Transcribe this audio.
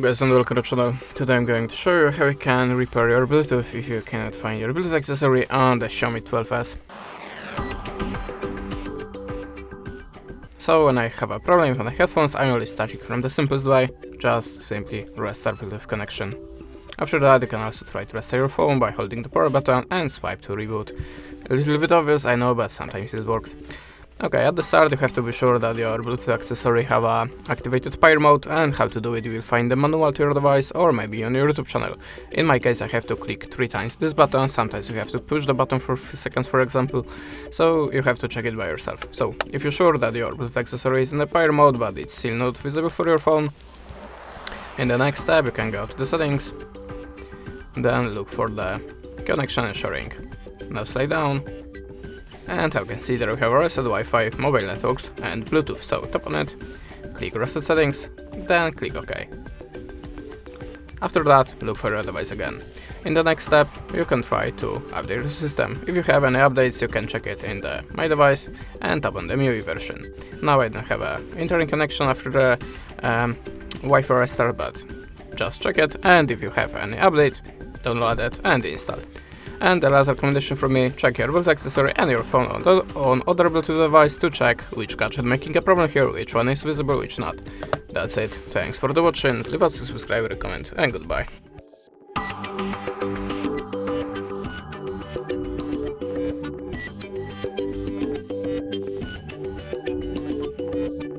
Guys, and welcome to the channel. Today I'm going to show you how you can repair your Bluetooth if you cannot find your Bluetooth accessory on the XIAOMI 12S. So when I have a problem with my headphones, I'm only starting from the simplest way, just simply restart Bluetooth connection. After that, you can also try to restart your phone by holding the power button and swipe to reboot. A little bit obvious, I know, but sometimes it works. Okay, at the start you have to be sure that your Bluetooth accessory have a activated pair mode, and how to do it you will find the manual to your device or maybe on your YouTube channel. In my case I have to click 3 times this button, sometimes you have to push the button for a few seconds for example, so you have to check it by yourself. So if you're sure that your Bluetooth accessory is in the pair mode but it's still not visible for your phone, in the next step you can go to the settings, then look for the connection and sharing. Now slide down. And as you can see there we have reset Wi-Fi, mobile networks and Bluetooth, so tap on it, click reset settings, then click OK. After that, look for your device again. In the next step, you can try to update the system. If you have any updates, you can check it in the My Device and tap on the MIUI version. Now I don't have an internet connection after the Wi-Fi restart, but just check it, and if you have any update, download it and install. And the last recommendation from me, check your Bluetooth accessory and your phone on other Bluetooth device to check which gadget making a problem here, which one is visible, which not. That's it, thanks for the watching, leave us a subscribe, comment, and goodbye.